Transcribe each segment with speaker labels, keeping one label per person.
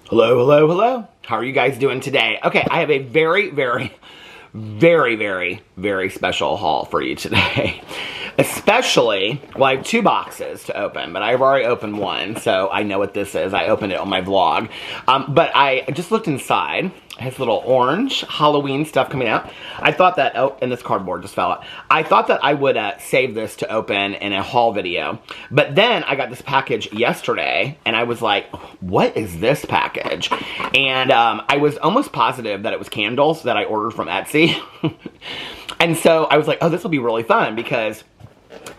Speaker 1: Hello, hello, hello. How are you guys doing today? Okay, I have a very, very, very, very, very special haul for you today. Especially, well, I have two boxes to open, but I've already opened one, so I know what this is. I opened it on my vlog. But I just looked inside. It has little orange Halloween stuff coming out. I thought that, oh, and this cardboard just fell out. I thought that I would save this to open in a haul video. But then I got this package yesterday, and I was like, what is this package? And I was almost positive that it was candles that I ordered from Etsy. And so I was like, oh, this will be really fun because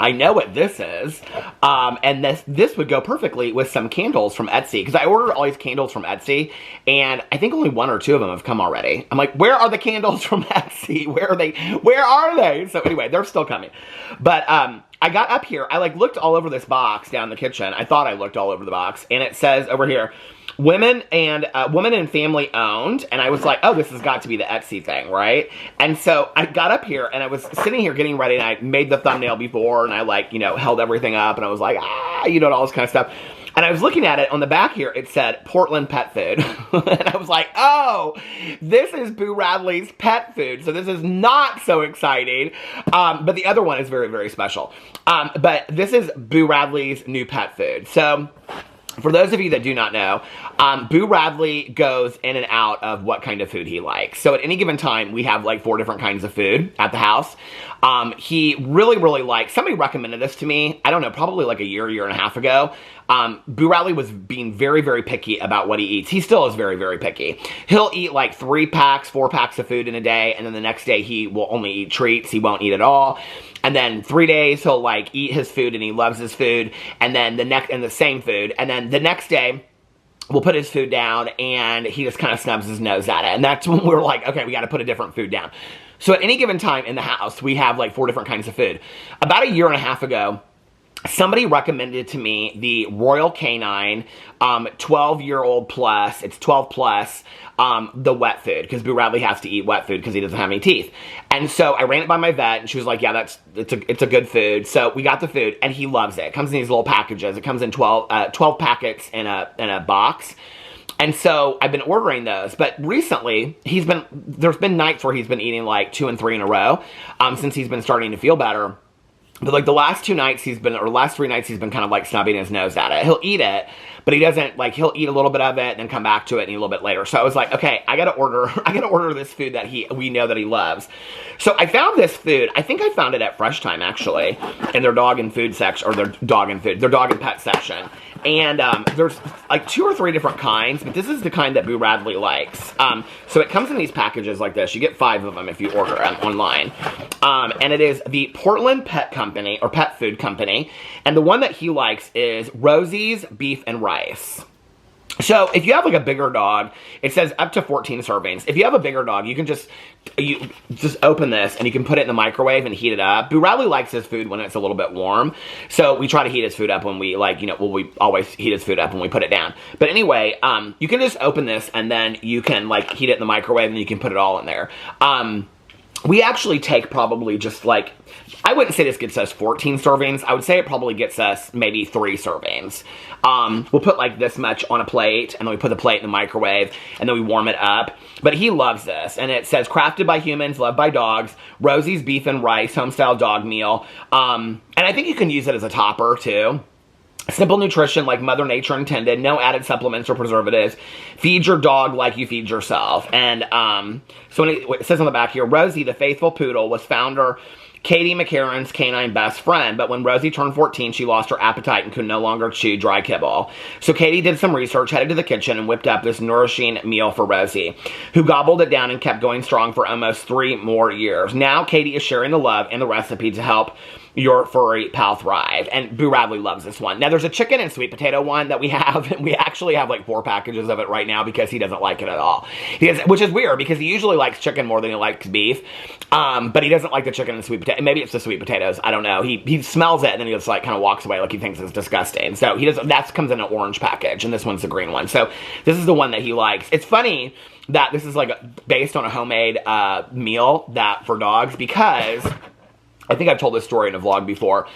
Speaker 1: I know what this is, and this would go perfectly with some candles from Etsy, because I ordered all these candles from Etsy, and I think only one or two of them have come already. I'm like, where are the candles from Etsy? Where are they? Where are they? So anyway, they're still coming. But I got up here, I looked all over this box down in the kitchen. I thought I looked all over the box, and it says over here, women and family owned, and I was like, oh, this has got to be the Etsy thing, right? And so I got up here, and I was sitting here getting ready, and I made the thumbnail before, and I held everything up, and I was like, all this kind of stuff. And I was looking at it, on the back here, it said Portland pet food. And I was like, oh, this is Boo Radley's pet food. So this is not so exciting. But the other one is very, very special. But this is Boo Radley's new pet food. So for those of you that do not know, Boo Radley goes in and out of what kind of food he likes. So at any given time, we have like 4 different kinds of food at the house. He really, really likes, somebody recommended this to me, I don't know, probably like a year and a half ago. Boo Radley was being very, very picky about what he eats. He still is very, very picky. He'll eat like 3 packs, 4 packs of food in a day, and then the next day he will only eat treats. He won't eat at all. And then 3 days he'll like eat his food and he loves his food, and then the same food, and then the next day we'll put his food down and he just kind of snubs his nose at it. And that's when we're like, okay, we got to put a different food down. So at any given time in the house, we have like 4 different kinds of food. About a year and a half ago, somebody recommended to me the Royal Canine 12-year-old plus, it's 12 plus, the wet food, because Boo Radley has to eat wet food because he doesn't have any teeth. And so I ran it by my vet, and she was like, yeah, it's a good food. So we got the food, and he loves it. It comes in these little packages. It comes in 12 packets in a box. And so I've been ordering those, but recently there's been nights where he's been eating like 2 and 3 in a row, since he's been starting to feel better. But like the last 3 nights he's been kind of like snubbing his nose at it. He'll eat it, but he doesn't, like, he'll eat a little bit of it and then come back to it and eat a little bit later. So I was like, okay, I gotta order this food that we know that he loves. So I found this food, I think I found it at Fresh Time actually, in their dog and food section, or their dog and pet section. And there's like 2 or 3 different kinds, but this is the kind that Boo Radley likes. So it comes in these packages like this. You get 5 of them if you order them online. And it is the Portland Pet Company, or Pet Food Company. And the one that he likes is Rosie's Beef and Rice. So if you have like a bigger dog, it says up to 14 servings. If you have a bigger dog, you can just open this and you can put it in the microwave and heat it up. Boo Radley likes his food when it's a little bit warm. So we try to heat his food up when we we always heat his food up when we put it down. But anyway, you can just open this and then you can like heat it in the microwave and you can put it all in there. We actually take probably just like, I wouldn't say this gets us 14 servings. I would say it probably gets us maybe 3 servings. We'll put like this much on a plate, and then we put the plate in the microwave, and then we warm it up. But he loves this, and it says, crafted by humans, loved by dogs, Rosie's Beef and Rice, home-style dog meal. And I think you can use it as a topper, too. Simple nutrition like Mother Nature intended. No added supplements or preservatives. Feed your dog like you feed yourself. And so when it says on the back here, Rosie, the faithful poodle, was founder Katie McCarran's canine best friend. But when Rosie turned 14, she lost her appetite and could no longer chew dry kibble. So Katie did some research, headed to the kitchen, and whipped up this nourishing meal for Rosie, who gobbled it down and kept going strong for almost 3 more years. Now Katie is sharing the love and the recipe to help your furry pal thrive. And Boo Radley loves this one. Now there's a chicken and sweet potato one that we have, and we actually have like 4 packages of it right now because he doesn't like it at all. Which is weird because he usually likes chicken more than he likes beef. But he doesn't like the chicken and sweet potato. Maybe it's the sweet potatoes. I don't know. He smells it and then he just like kind of walks away like he thinks it's disgusting. So he doesn't, that comes in an orange package, and this one's the green one. So this is the one that he likes. It's funny that this is like based on a homemade meal that for dogs, because I think I've told this story in a vlog before.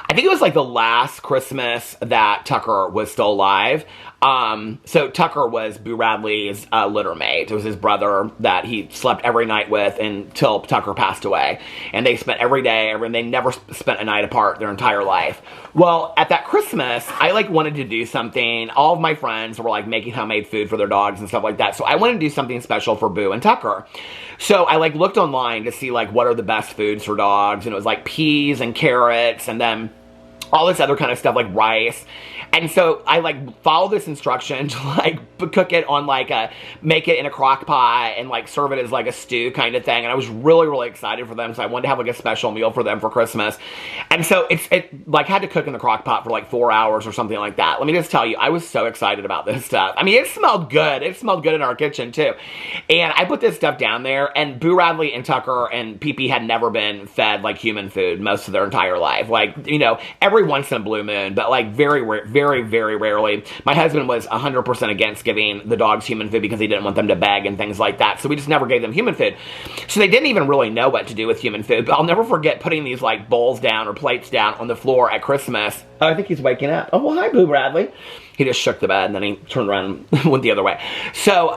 Speaker 1: I think it was like the last Christmas that Tucker was still alive. So Tucker was Boo Radley's litter mate. It was his brother that he slept every night with until Tucker passed away. And they spent every day, they never spent a night apart their entire life. Well, at that Christmas, I like wanted to do something. All of my friends were like making homemade food for their dogs and stuff like that. So I wanted to do something special for Boo and Tucker. So I like looked online to see like what are the best foods for dogs. And it was like peas and carrots and then all this other kind of stuff like rice. And so I like followed this instruction to like cook it on like make it in a crock pot and like serve it as like a stew kind of thing. And I was really, really excited for them. So I wanted to have like a special meal for them for Christmas. And so it like had to cook in the crock pot for like 4 hours or something like that. Let me just tell you, I was so excited about this stuff. I mean, it smelled good. It smelled good in our kitchen too. And I put this stuff down there, and Boo Radley and Tucker and PP had never been fed like human food most of their entire life. Like, you know, every once in a blue moon, but like very rarely. My husband was 100% against giving the dogs human food because he didn't want them to beg and things like that. So we just never gave them human food. So they didn't even really know what to do with human food. But I'll never forget putting these like bowls down or plates down on the floor at Christmas. Oh, I think he's waking up. Oh, well, hi, Boo Radley. He just shook the bed and then he turned around and went the other way. So,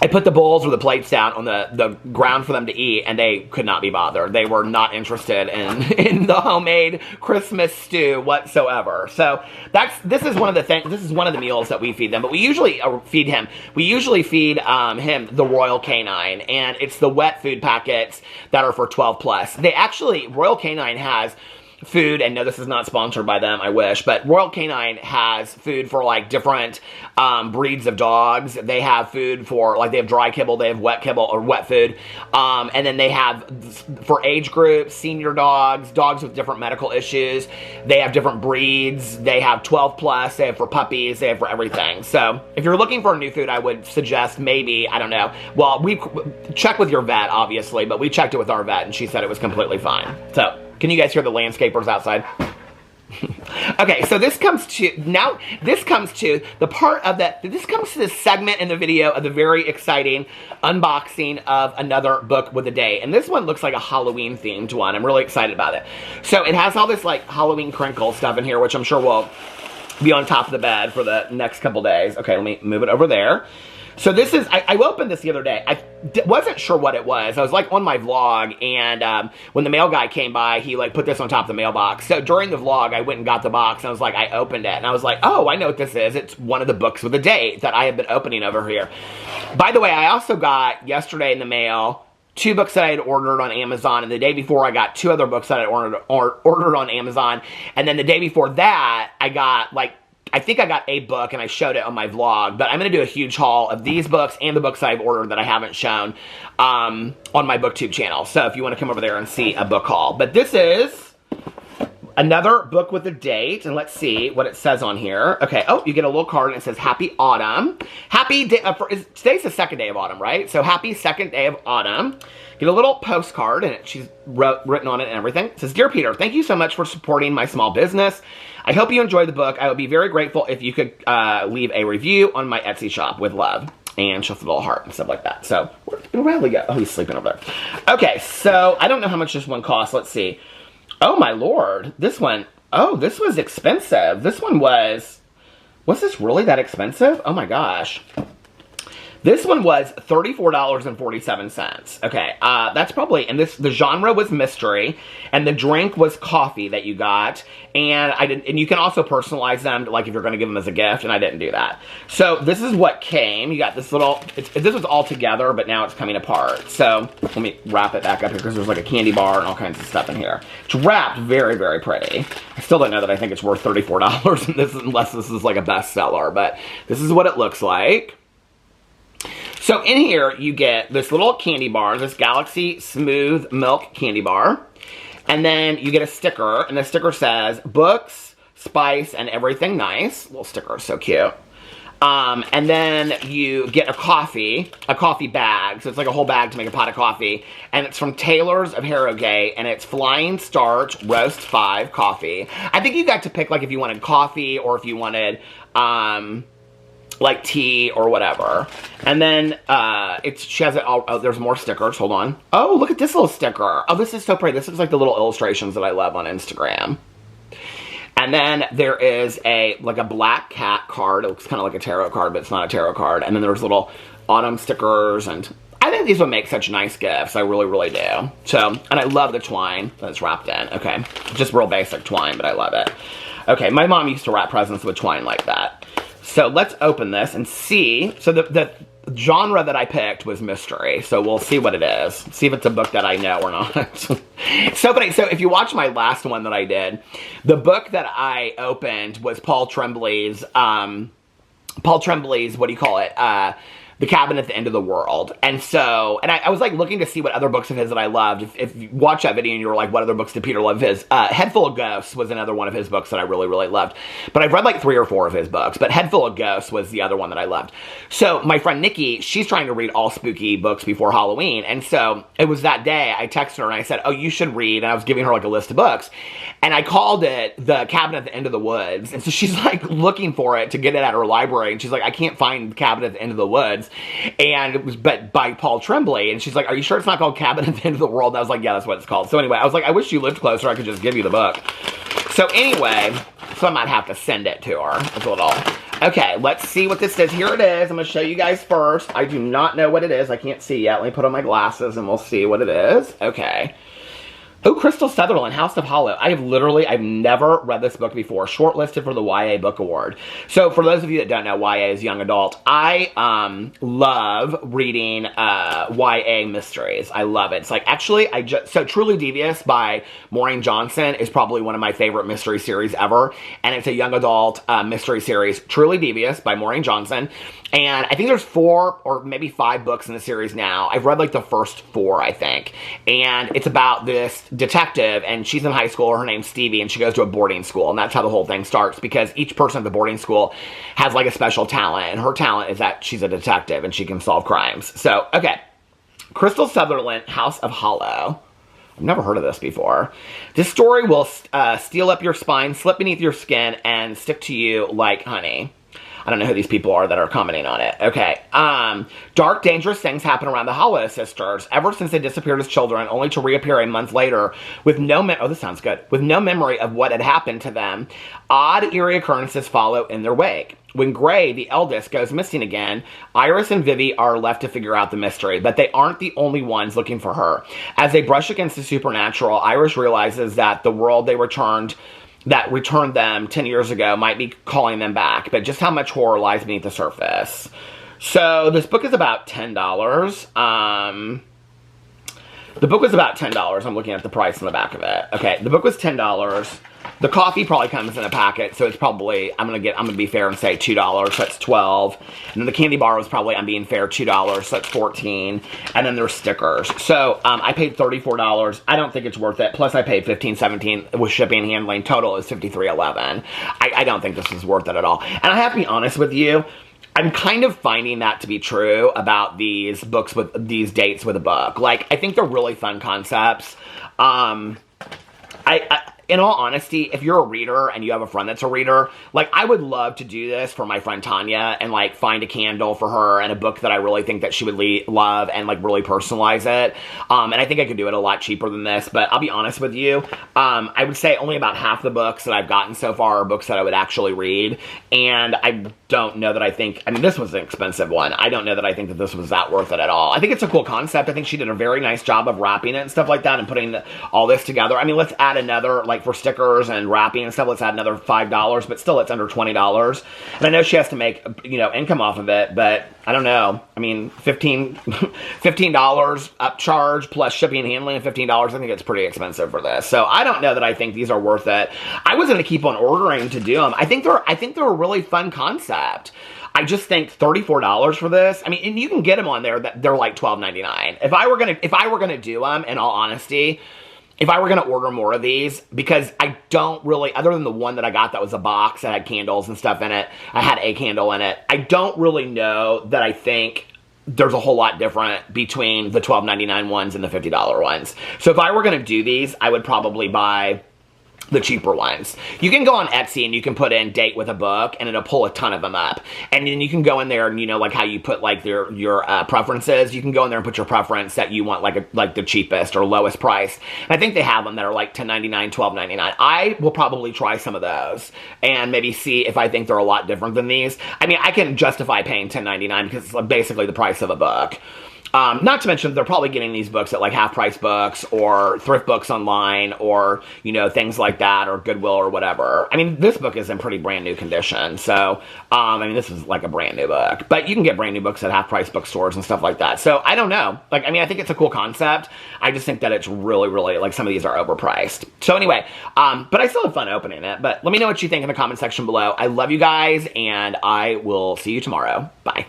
Speaker 1: I put the bowls or the plates down on the ground for them to eat, and they could not be bothered. They were not interested in the homemade Christmas stew whatsoever. So this is one of the things. This is one of the meals that we feed them. But we usually feed him. We usually feed him the Royal Canine, and it's the wet food packets that are for 12 plus. Royal Canine has food, and no, this is not sponsored by them, I wish, but Royal Canine has food for like different breeds of dogs. They have food for, like, they have dry kibble, they have wet kibble or wet food, and then they have for age groups, senior dogs, dogs with different medical issues. They have different breeds. They have 12 plus, they have for puppies, they have for everything. So if you're looking for a new food, I would suggest maybe, I don't know, well, we check with your vet, obviously, but we checked it with our vet and she said it was completely fine. So can you guys hear the landscapers outside? Okay, so this comes to the part of that, this comes to this segment in the video of the very exciting unboxing of another book with a date. And this one looks like a Halloween themed one. I'm really excited about it. So it has all this like Halloween crinkle stuff in here, which I'm sure will be on top of the bed for the next couple days. Okay, let me move it over there. So this is, I opened this the other day. I wasn't sure what it was. I was like on my vlog, and when the mail guy came by, he like put this on top of the mailbox. So during the vlog, I went and got the box, and I was like, I opened it, and I was like, oh, I know what this is. It's one of the books with a date that I have been opening over here. By the way, I also got yesterday in the mail 2 books that I had ordered on Amazon, and the day before I got 2 other books that I ordered on Amazon, and then the day before that, I got like, I think I got a book, and I showed it on my vlog, but I'm going to do a huge haul of these books and the books I've ordered that I haven't shown on my BookTube channel. So if you want to come over there and see a book haul. But this is another book with a date, and let's see what it says on here. Okay, oh, you get a little card, and it says Happy Autumn. Happy day, today's the second day of autumn, right? So happy second day of autumn. Get a little postcard, and she's written on it and everything. It says, Dear Peter, thank you so much for supporting my small business. I hope you enjoy the book. I would be very grateful if you could leave a review on my Etsy shop with love. And just a little heart and stuff like that. So, where'd Bradley go? Oh, he's sleeping over there. Okay, so I don't know how much this one costs. Let's see. Oh, my Lord. This one, oh, this was expensive. This one was this really that expensive? Oh, my gosh. This one was $34.47. Okay, that's probably, and the genre was mystery, and the drink was coffee that you got, and you can also personalize them, like if you're going to give them as a gift, and I didn't do that. So this is what came. You got this little, this was all together, but now it's coming apart. So let me wrap it back up here, because there's like a candy bar and all kinds of stuff in here. It's wrapped very, very pretty. I still don't know that I think it's worth $34 in this, unless this is like a bestseller, but this is what it looks like. So in here, you get this little candy bar, this Galaxy Smooth Milk Candy Bar. And then you get a sticker, and the sticker says, Books, Spice, and Everything Nice. Little sticker, so cute. And then you get a coffee bag. So it's like a whole bag to make a pot of coffee. And it's from Taylor's of Harrogate, and it's Flying Starch Roast 5 coffee. I think you got to pick, like, if you wanted coffee or if you wanted, like tea or whatever. And then she has it all. Oh, there's more stickers. Hold on. Oh, look at this little sticker. Oh, this is so pretty. This looks like the little illustrations that I love on Instagram. And then there is like a black cat card. It looks kind of like a tarot card, but it's not a tarot card. And then there's little autumn stickers, and I think these would make such nice gifts. I really, really do. So, and I love the twine that it's wrapped in. Okay, just real basic twine, but I love it. Okay, my mom used to wrap presents with twine like that. So let's open this and see. So the genre that I picked was mystery. So we'll see what it is. See if it's a book that I know or not. So if you watch my last one that I did, the book that I opened was Paul Tremblay's, what do you call it? The Cabin at the End of the World. And so, I was like looking to see what other books of his that I loved. If you watch that video and you were like, what other books did Peter love of his? Head Full of Ghosts was another one of his books that I really, really loved. But I've read like 3 or 4 of his books, but Head Full of Ghosts was the other one that I loved. So my friend Nikki, she's trying to read all spooky books before Halloween. And so it was that day I texted her and I said, oh, you should read. And I was giving her like a list of books. And I called it The Cabin at the End of the Woods. And so she's like looking for it to get it at her library. And she's like, I can't find The Cabin at the End of the Woods. And it was by Paul Tremblay. And she's like, are you sure it's not called Cabin at the End of the World? And I was like, yeah, that's what it's called. So anyway, I was like, I wish you lived closer. I could just give you the book. So anyway, so I might have to send it to her. It's a little. Okay, let's see what this is. Here it is. I'm going to show you guys first. I do not know what it is. I can't see yet. Let me put on my glasses and we'll see what it is. Okay. Oh, Crystal Sutherland, House of Hollow. I've never read this book before. Shortlisted for the YA Book Award. So for those of you that don't know, YA is young adult. I love reading YA mysteries. I love it. It's like, actually, so Truly Devious by Maureen Johnson is probably one of my favorite mystery series ever. And it's a young adult mystery series. Truly Devious by Maureen Johnson. And I think there's 4 or maybe 5 books in the series now. I've read like the first 4, I think. And it's about this detective, and she's in high school. Her name's Stevie, and she goes to a boarding school. And that's how the whole thing starts, because each person at the boarding school has like a special talent. And her talent is that she's a detective and she can solve crimes. So, okay. Crystal Sutherland, House of Hollow. I've never heard of this before. This story will steal up your spine, slip beneath your skin, and stick to you like honey. I don't know who these people are that are commenting on it. Okay. Dark, dangerous things happen around the Hollow sisters ever since they disappeared as children, only to reappear a month later with this sounds good. With no memory of what had happened to them. Odd, eerie occurrences follow in their wake. When Gray, the eldest, goes missing again, Iris and Vivi are left to figure out the mystery, but they aren't the only ones looking for her. As they brush against the supernatural, Iris realizes that the world that returned them 10 years ago might be calling them back, but just how much horror lies beneath the surface. So this book is about $10. The book was about $10. I'm looking at the price on the back of it. Okay, the book was $10. The coffee probably comes in a packet, so it's probably, I'm gonna be fair and say $2, so that's $12. And then the candy bar was probably, I'm being fair, $2, so that's $14. And then there's stickers. So I paid $34. I don't think it's worth it. Plus I paid $15, $17 with shipping and handling. Total is $53.11. I don't think this is worth it at all. And I have to be honest with you, I'm kind of finding that to be true about these books with these dates with a book. Like, I think they're really fun concepts. In all honesty, if you're a reader and you have a friend that's a reader, like, I would love to do this for my friend Tanya and, like, find a candle for her and a book that I really think that she would love and, like, really personalize it. And I think I could do it a lot cheaper than this, but I'll be honest with you. I would say only about half the books that I've gotten so far are books that I would actually read. And I don't know that this was an expensive one. I don't know that I think that this was that worth it at all. I think it's a cool concept. I think she did a very nice job of wrapping it and stuff like that and putting all this together. I mean, let's add another, like, for stickers and wrapping and stuff, let's add another $5, but still it's under $20. And I know she has to make, income off of it, but I don't know. I mean, $15 upcharge plus shipping and handling of $15. I think it's pretty expensive for this. So I don't know that I think these are worth it. I was going to keep on ordering to do them. I think they're a really fun concept. I just think $34 for this. I mean, and you can get them on there that they're like $12.99. If I were gonna do them, in all honesty, if I were going to order more of these, because I don't really, other than the one that I got that was a box that had candles and stuff in it, I had a candle in it, I don't really know that I think there's a whole lot different between the $12.99 ones and the $50 ones. So if I were going to do these, I would probably buy the cheaper ones. You can go on Etsy and you can put in date with a book and it'll pull a ton of them up. And then you can go in there and, you know, like how you put like your preferences, you can go in there and put your preference that you want like the cheapest or lowest price. And I think they have them that are like $10.99, $12.99. I will probably try some of those and maybe see if I think they're a lot different than these. I mean, I can justify paying $10.99 because it's basically the price of a book. Not to mention they're probably getting these books at like half-price books or thrift books online or, you know, things like that, or Goodwill or whatever. I mean, this book is in pretty brand new condition. So, I mean, this is like a brand new book. But you can get brand new books at half-price bookstores and stuff like that. So, I don't know. Like, I mean, I think it's a cool concept. I just think that it's really, really, like, some of these are overpriced. So, anyway, but I still had fun opening it. But let me know what you think in the comment section below. I love you guys, and I will see you tomorrow. Bye.